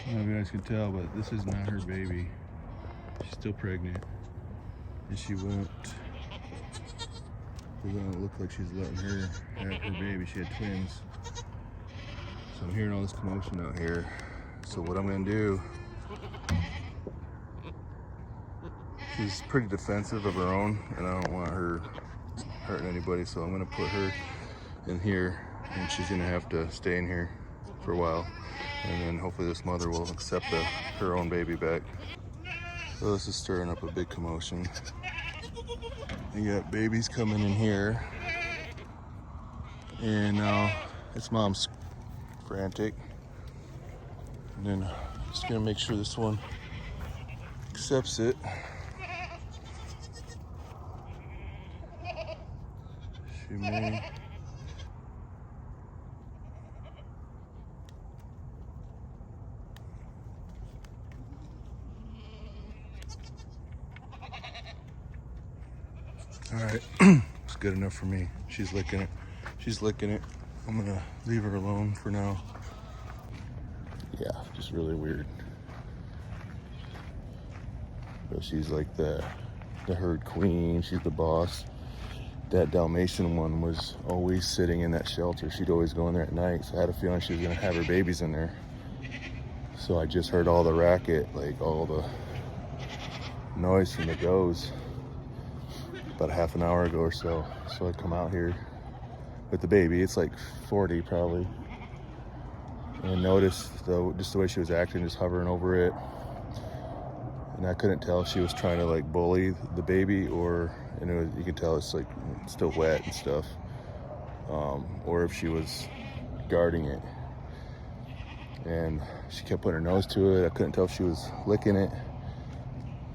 I don't know if you guys can tell, but this is not her baby. She's still pregnant, and she won't look like she's letting her have her baby. She had twins. So I'm hearing all this commotion out here. So what I'm gonna do, she's pretty defensive of her own, and I don't want her hurting anybody, so I'm gonna put her in here, and she's gonna have to stay in here for a while, and then hopefully this mother will accept her own baby back. So this is stirring up a big commotion. You got babies coming in here, and now its mom's frantic. And then just gonna make sure this one accepts it. She may. All right, it's good enough for me. She's licking it. She's licking it. I'm gonna leave her alone for now. Yeah, just really weird. But she's like the herd queen. She's the boss. That Dalmatian one was always sitting in that shelter. She'd always go in there at night. So I had a feeling she was gonna have her babies in there. So I just heard all the racket, like all the noise from the does about a half an hour ago or so. So I'd come out here with the baby. It's like 40 probably. And noticed just the way she was acting, just hovering over it. And I couldn't tell if she was trying to like bully the baby, or you can tell it's like still wet and stuff, or if she was guarding it. And she kept putting her nose to it. I couldn't tell if she was licking it,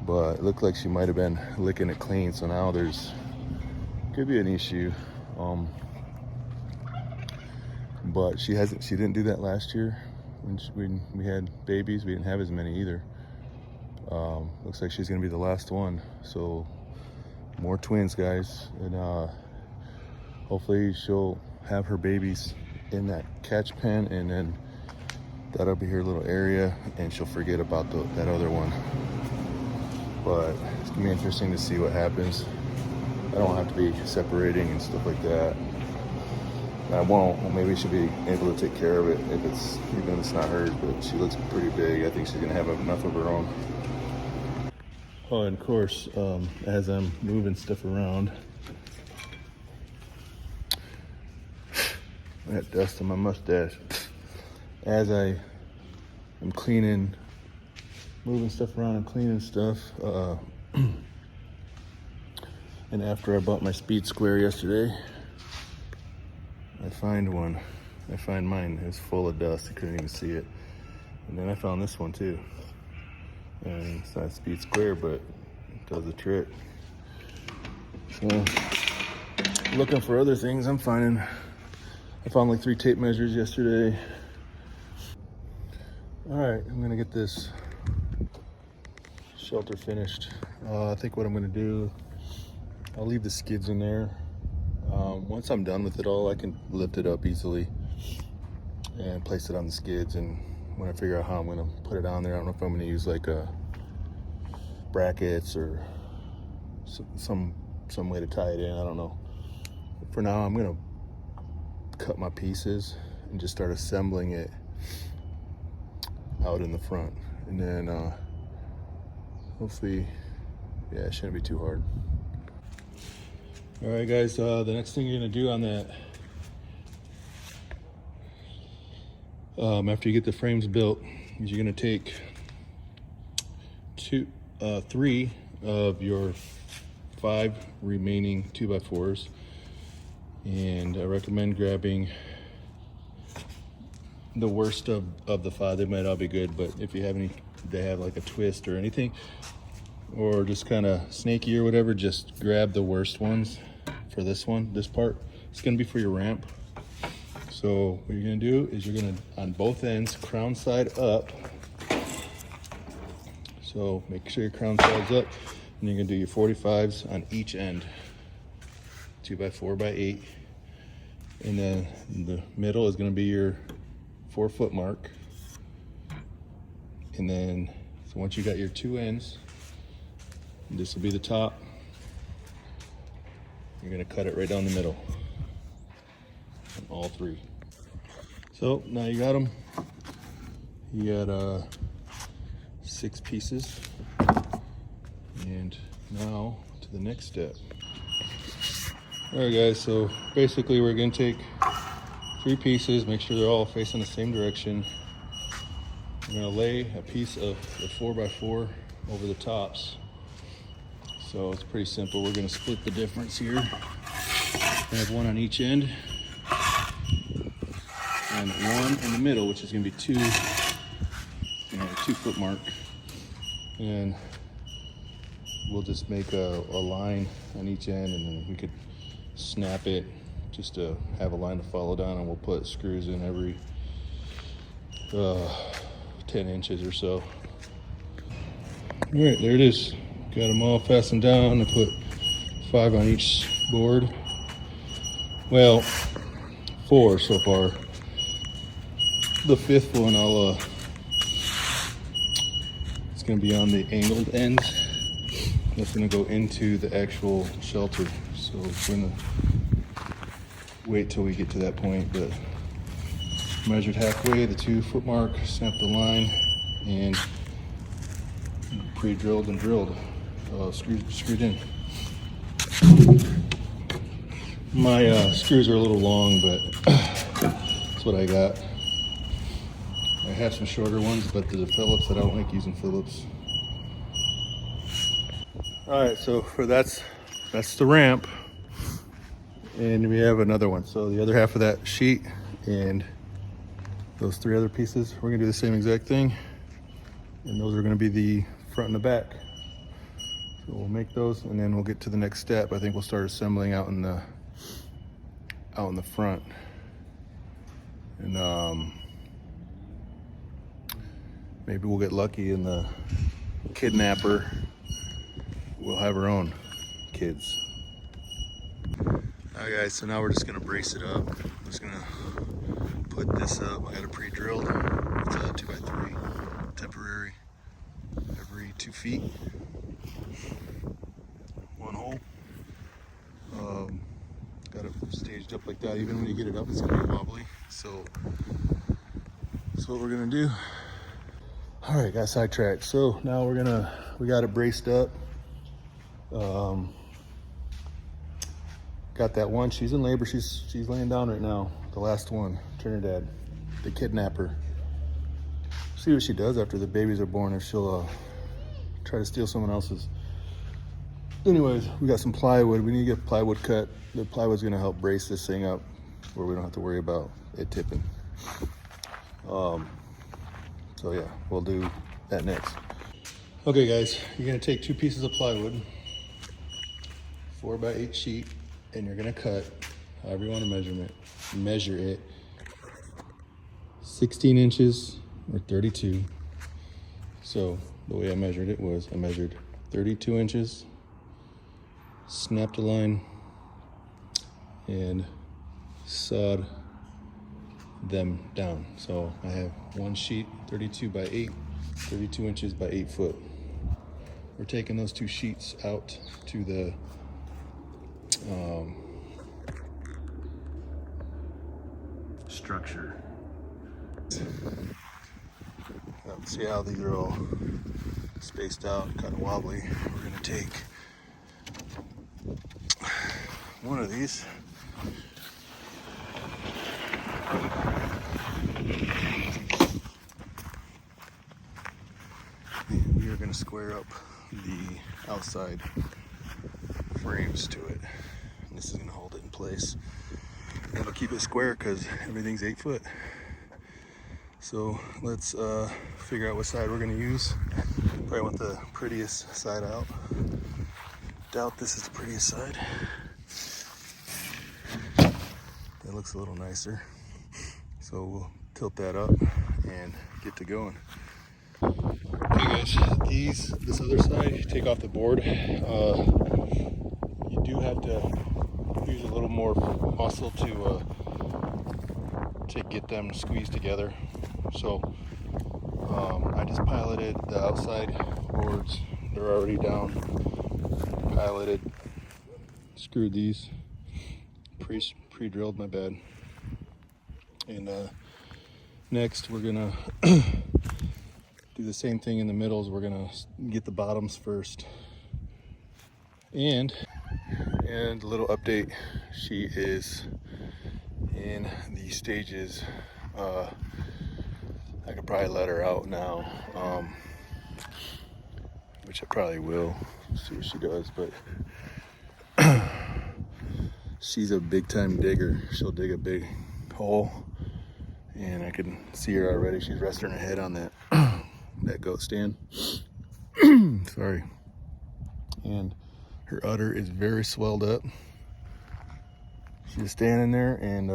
but it looked like she might have been licking it clean. So now could be an issue. But she didn't do that last year when we had babies. We didn't have as many either. Looks like she's gonna be the last one. So more twins, guys, and hopefully she'll have her babies in that catch pen, and then that'll be her little area, and she'll forget about that other one. But it's gonna be interesting to see what happens. I don't have to be separating and stuff like that. I won't. Well, maybe she'll be able to take care of it even if it's not hers, but she looks pretty big. I think she's gonna have enough of her own. Oh, and of course, as I'm moving stuff around, I got dust on my mustache. As I am moving stuff around and cleaning stuff, and after I bought my speed square yesterday, I find mine. It was full of dust. I couldn't even see it. And then I found this one too. And it's not a speed square, but it does the trick. So, looking for other things, I found like 3 tape measures yesterday. All right, I'm gonna get this shelter finished. I think what I'm gonna do, I'll leave the skids in there. Once I'm done with it all, I can lift it up easily and place it on the skids. And when I figure out how I'm gonna put it on there, I don't know if I'm gonna use like brackets or some way to tie it in. I don't know. For now, I'm gonna cut my pieces and just start assembling it out in the front, and then hopefully, yeah, it shouldn't be too hard. All right, guys, the next thing you're gonna do on that, after you get the frames built, is you're gonna take 3 of your 5 remaining 2x4s, and I recommend grabbing the worst of the 5. They might all be good, but if you have they have like a twist or anything, or just kind of snaky or whatever, just grab the worst ones for this part. It's gonna be for your ramp. So what you're gonna do is you're gonna, on both ends, crown side up. So make sure your crown side's up, and you're gonna do your 45s on each end, 2x4x8. And then the middle is gonna be your 4-foot mark. And then, so once you got your two ends, this will be the top. You're gonna cut it right down the middle on all three. So now you got them. You got 6 pieces. And now to the next step. All right guys, so basically we're gonna take 3 pieces, make sure they're all facing the same direction. We're gonna lay a piece of the 4x4 over the tops. So it's pretty simple. We're gonna split the difference here. I have one on each end and one in the middle, which is gonna be 2, you know, a 2 foot mark. And we'll just make a line on each end, and then we could snap it just to have a line to follow down, and we'll put screws in every 10 inches or so. All right, there it is. Got them all fastened down. I put 5 on each board. Well, 4 so far. The 5th one, it's gonna be on the angled ends. That's gonna go into the actual shelter. So we're gonna wait till we get to that point, but measured halfway, the 2 foot mark, snapped the line, and pre-drilled and drilled, screwed in. My screws are a little long, but that's what I got. I have some shorter ones, but the Phillips, I don't like using Phillips. All right, so that's the ramp, and we have another one. So the other half of that sheet and those 3 other pieces, we're gonna do the same exact thing, and those are gonna be the front and the back. So we'll make those, and then we'll get to the next step. I think we'll start assembling out in the front, and maybe we'll get lucky and the kidnapper will have her own kids. All right guys, so now we're just gonna brace it up. I'm just gonna put this up. I got it pre-drilled. It's a 2x3 temporary, every 2 feet, 1 hole. Got it staged up like that. Even when you get it up, it's gonna be wobbly. So that's what we're gonna do. All right, got sidetracked. So now we got it braced up. Got that one. She's in labor. She's laying down right now. The last one, Trinidad, the kidnapper. See what she does after the babies are born. If she'll try to steal someone else's. Anyways, we got some plywood. We need to get plywood cut. The plywood's gonna help brace this thing up, where we don't have to worry about it tipping. So yeah, we'll do that next. Okay guys, you're gonna take 2 pieces of plywood, 4x8 sheet, and you're gonna cut, however you want to measure it, 16 inches or 32. So the way I measured it was, I measured 32 inches, snapped a line, and sawed them down. So I have one sheet, 32 by 8, 32 inches by 8 foot. We're taking those 2 sheets out to the structure. See how these are all spaced out, kind of wobbly. We're gonna take one of these, and we are gonna square up the outside frames to it. And this is gonna hold it in place. And it'll keep it square because everything's 8 foot. So let's figure out what side we're gonna use. Probably want the prettiest side out. Doubt this is the prettiest side. That looks a little nicer. So we'll tilt that up and get to going. Okay guys, this other side, you take off the board. You do have to use a little more muscle to get them squeezed together. So I just piloted the outside boards. They're already down. Piloted, screwed these, pre-drilled, my bad. And next we're gonna do the same thing in the middles. We're gonna get the bottoms first. And a little update, she is in the stages. I could probably let her out now, which I probably will. See what she does, but she's a big time digger. She'll dig a big hole, and I can see her already. She's resting her head on that that goat stand. Sorry. And her udder is very swelled up. She's standing there, and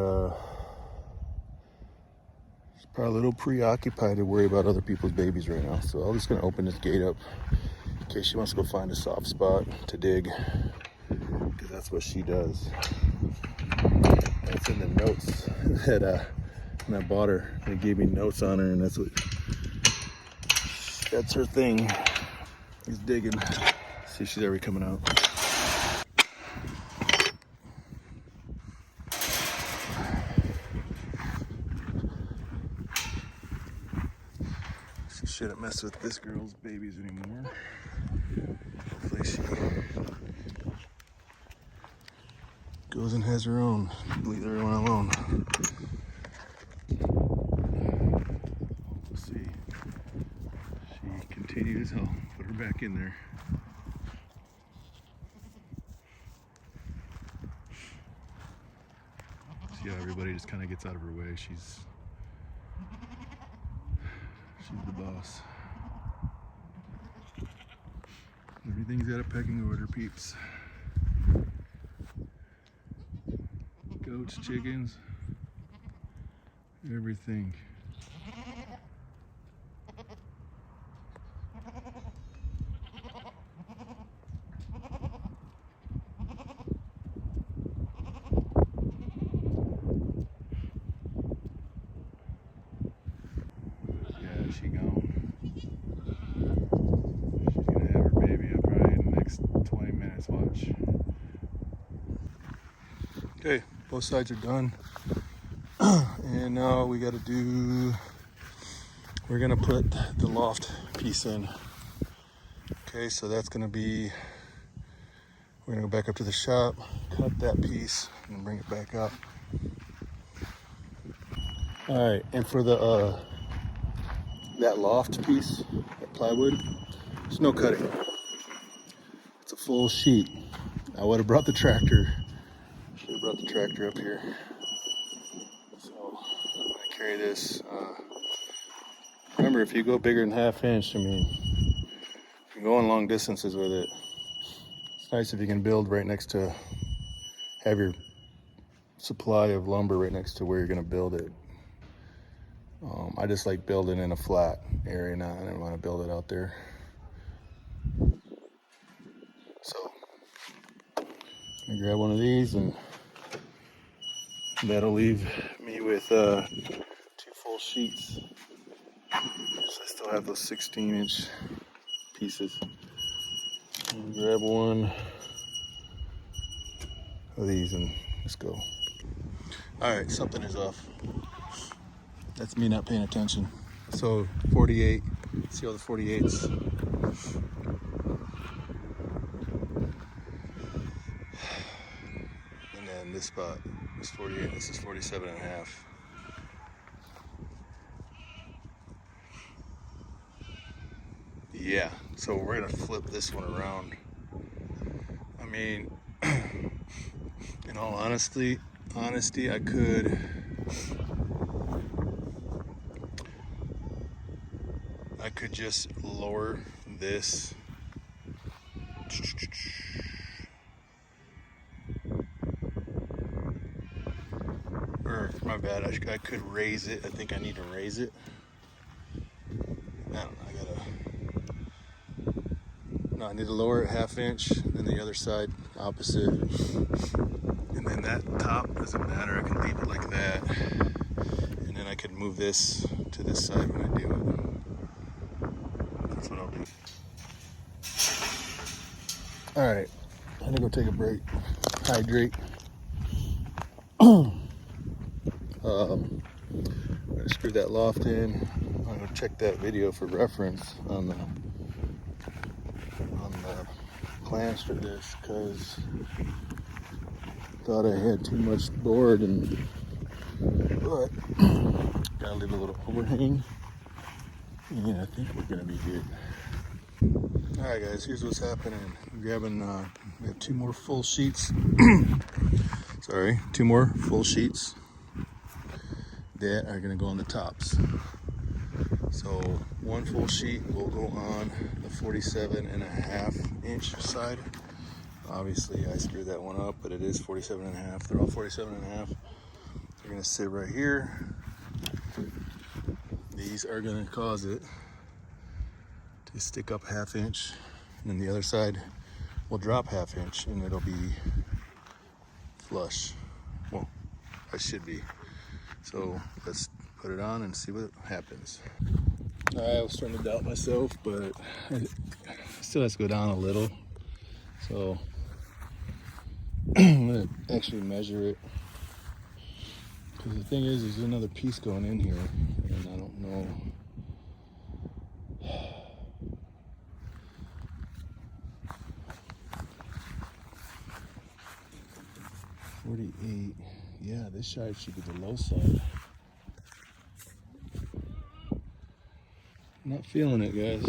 she's probably a little preoccupied to worry about other people's babies right now. So I'm just gonna open this gate up in case she wants to go find a soft spot to dig, because that's what she does. That's in the notes that when I bought her, they gave me notes on her, and that's her thing. He's digging. See, she's already coming out. She shouldn't mess with this girl's babies anymore. Hopefully she goes and has her own. Leave everyone alone. We'll see. She continues. I'll put her back in there. See how everybody just kind of gets out of her way. She's the boss. Everything's got a pecking order, peeps. Goats, chickens, everything. Yeah, she gone. She's gonna have her baby up probably in the next 20 minutes, watch. Okay, both sides are done. And now we gotta we're gonna put the loft piece in. Okay, so that's gonna be, we're gonna go back up to the shop, cut that piece, and bring it back up. All right, and for the that loft piece, that plywood, there's no cutting. It's a full sheet. I would have brought the tractor. Should have brought the tractor up here. So I'm gonna carry this. Remember, if you go bigger than ½ inch, I mean, you're going long distances with it. It's nice if you can build right next to, have your supply of lumber right next to where you're gonna build it. I just like building in a flat area now. I didn't want to build it out there. So I'm gonna grab one of these, and that'll leave me with 2 full sheets. So I still have those 16-inch pieces. I'm gonna grab one of these and let's go. All right, something is off. That's me not paying attention. So 48, see all the 48s. And then this spot is 48, this is 47.5. Yeah, so we're gonna flip this one around. I mean, in all honesty, I could just lower this. Or, my bad, I could raise it. I think I need to raise it. I don't know, I need to lower it ½ inch, and the other side opposite. And then that top doesn't matter, I can leave it like that. And then I could move this to this side when I do it. All right, I'm gonna go take a break, hydrate. I'm gonna screw that loft in. I'm gonna check that video for reference on the plans for this, because thought I had too much board, but gotta leave a little overhang, and I think we're gonna be good. All right, guys, here's what's happening. I'm grabbing, we have two more full sheets. Sorry, two more full sheets that are gonna go on the tops. So one full sheet will go on the 47.5-inch side. Obviously I screwed that one up, but it is 47.5. They're all 47.5. They're gonna sit right here. These are gonna cause it to stick up 1/2 inch, and then the other side will drop 1/2 inch, and it'll be flush. Well, it should be. So let's put it on and see what happens. I was starting to doubt myself, but it still has to go down a little. So I'm gonna actually measure it, because the thing is, there's another piece going in here, and I don't know. 48. Yeah, this side should be the low side. Not feeling it, guys.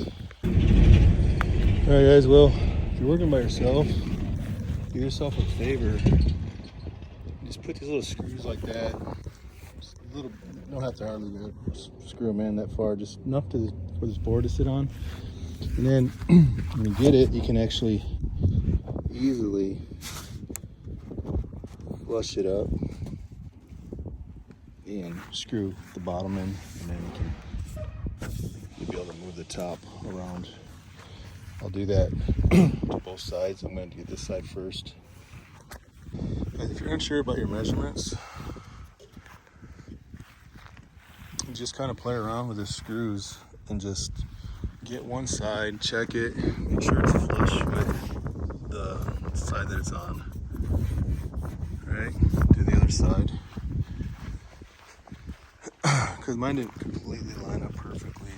All right, guys. Well, if you're working by yourself, do yourself a favor. Just put these little screws like that. Just a little. You don't have to hardly screw them in that far. Just enough for this board to sit on. And then when you get it, you can actually easily flush it up and screw the bottom in, and then you'll be able to move the top around. I'll do that to both sides. I'm going to do this side first. And if you're unsure about your measurements, you just kind of play around with the screws and just get one side, check it, make sure it's flush with the side that it's on. Right, do the other side, because mine didn't completely line up perfectly.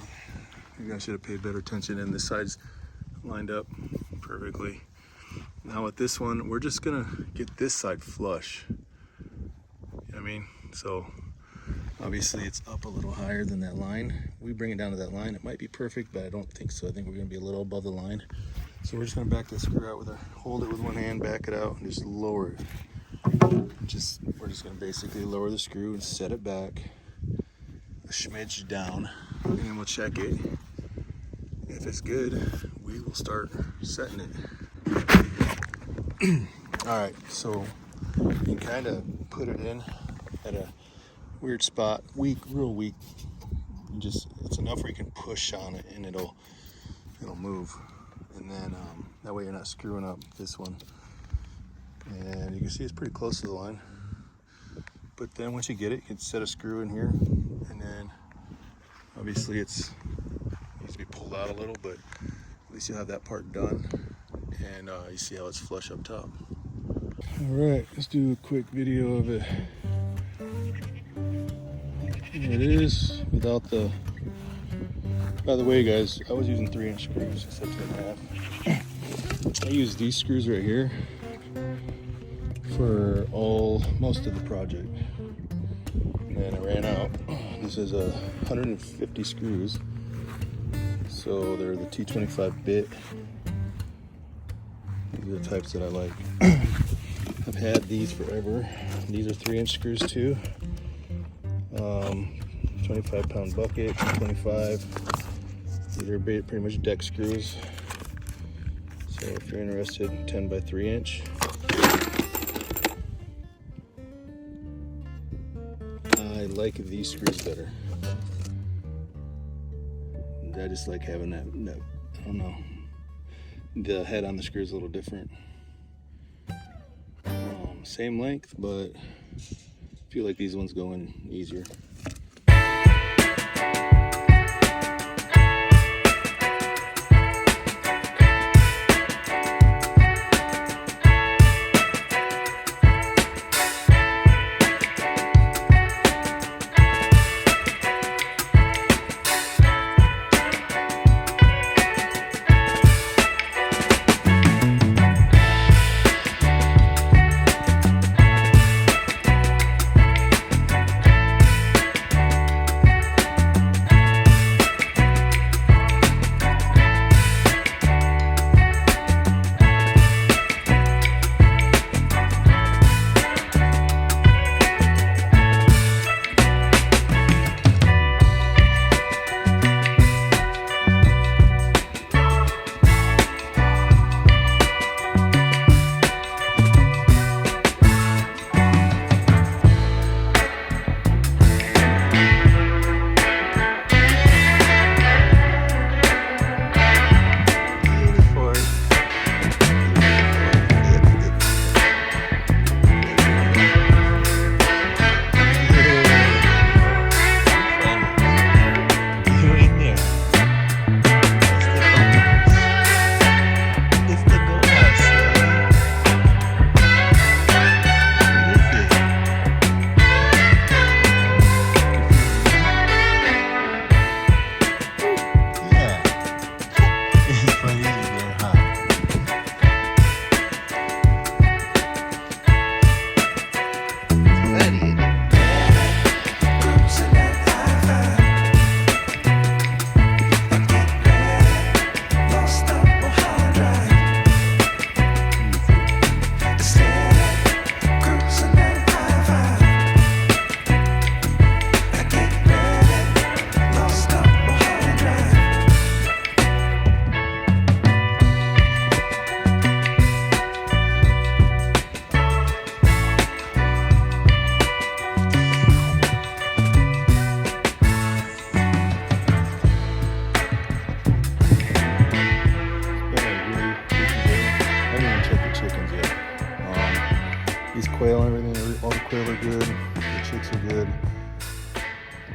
Maybe I should have paid better attention, and this side's lined up perfectly. Now with this one, we're just gonna get this side flush. You know what I mean? So obviously it's up a little higher than that line. We bring it down to that line. It might be perfect, but I don't think so. I think we're gonna be a little above the line. So we're just gonna back that screw out hold it with one hand, back it out, and just lower it. We're just gonna basically lower the screw and set it back a smidge down, and then we'll check it. If it's good, we will start setting it. All right, so you can kind of put it in at a weird spot, real weak. It's enough where you can push on it and it'll move, and then that way you're not screwing up this one. And you can see it's pretty close to the line. But then once you get it, you can set a screw in here, and then obviously it needs to be pulled out a little, but at least you'll have that part done, and you see how it's flush up top. All right, let's do a quick video of it. Here it is without the. By the way, guys, I was using 3-inch screws instead of 2.5. I use these screws right here for most of the project, and then I ran out. This is 150 screws, so they're the T25 bit. These are the types that I like. I've had these forever. These are 3-inch screws too. 25-pound bucket, 25. These are pretty much deck screws. So if you're interested, 10 by 3-inch. I like these screws better. I just like having that, I don't know, the head on the screw is a little different. Same length, but I feel like these ones go in easier.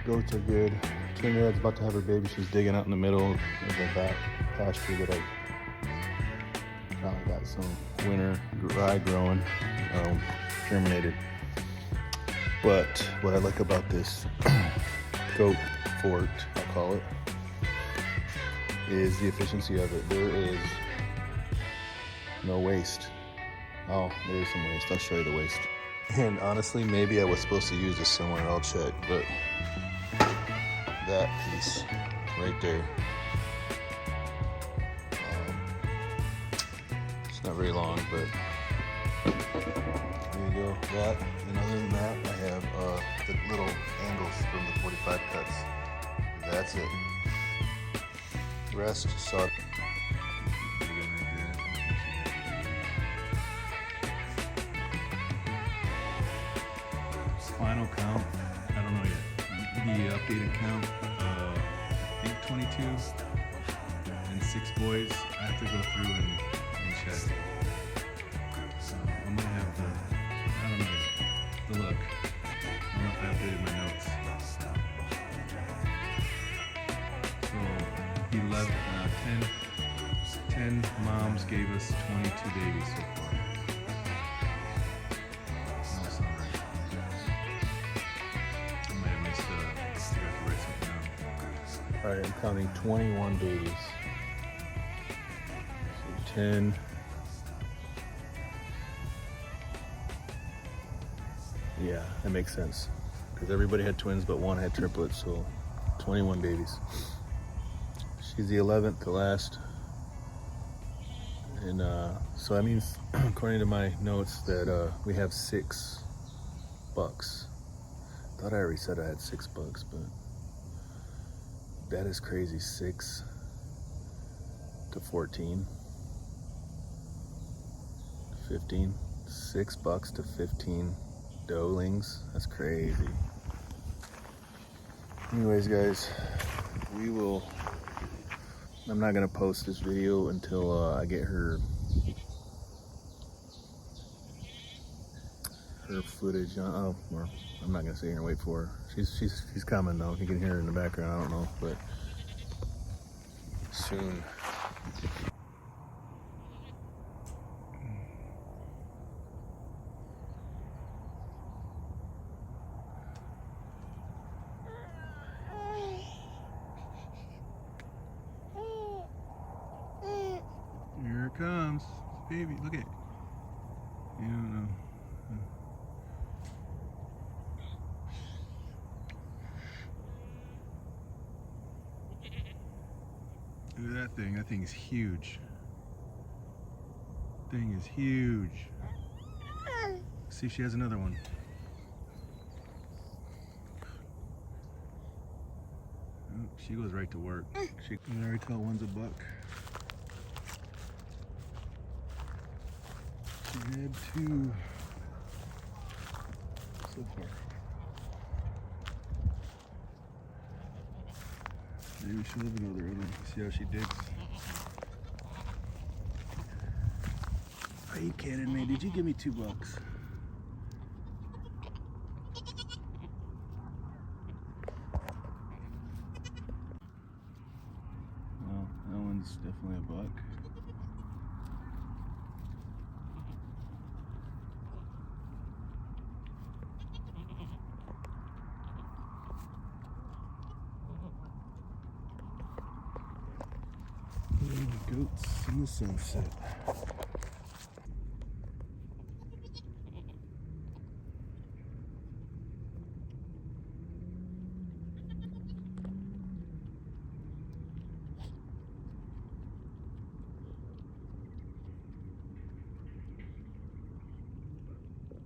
Goats are good. Trinidad's about to have her baby. She's digging out in the middle of the back pasture that I finally got some winter rye growing, germinated. But what I like about this goat fort, I call it, is the efficiency of it. There is no waste. Oh, there is some waste. I'll show you the waste. And honestly, maybe I was supposed to use this somewhere. I'll check, but that piece right there, it's not very long, but there you go. That, and other than that, I have the little angles from the 45 cuts. That's it. Rest, sod. Final count, I don't know yet. The updated count, I think 22 and 6 boys. I have to go through and check. So I'm gonna have the, I don't know yet, the look. I don't know if I updated my notes. So 10 moms gave us 22 babies so far. All right, I'm counting 21 babies. So 10. Yeah, that makes sense. Because everybody had twins, but one had triplets, so 21 babies. She's the 11th, the last. And so that means, according to my notes, that we have 6 bucks. Thought I already said I had 6 bucks, but that is crazy. 6 to 14, 15, 6 bucks to 15 doelings. That's crazy. Anyways, guys, I'm not gonna post this video until I get her footage on. Oh, or I'm not gonna sit here and wait for her. She's coming though. You can hear her in the background. I don't know, but soon. Here it comes, baby. Look at it. You don't know. Look at that thing. That thing is huge. Thing is huge. See if she has another one. Oh, she goes right to work. She can already tell one's a buck. She had 2 so far. Maybe she'll have another one. See how she digs. Are you kidding me? Did you give me 2 bucks? Well, that one's definitely a buck. Goats in the sunset.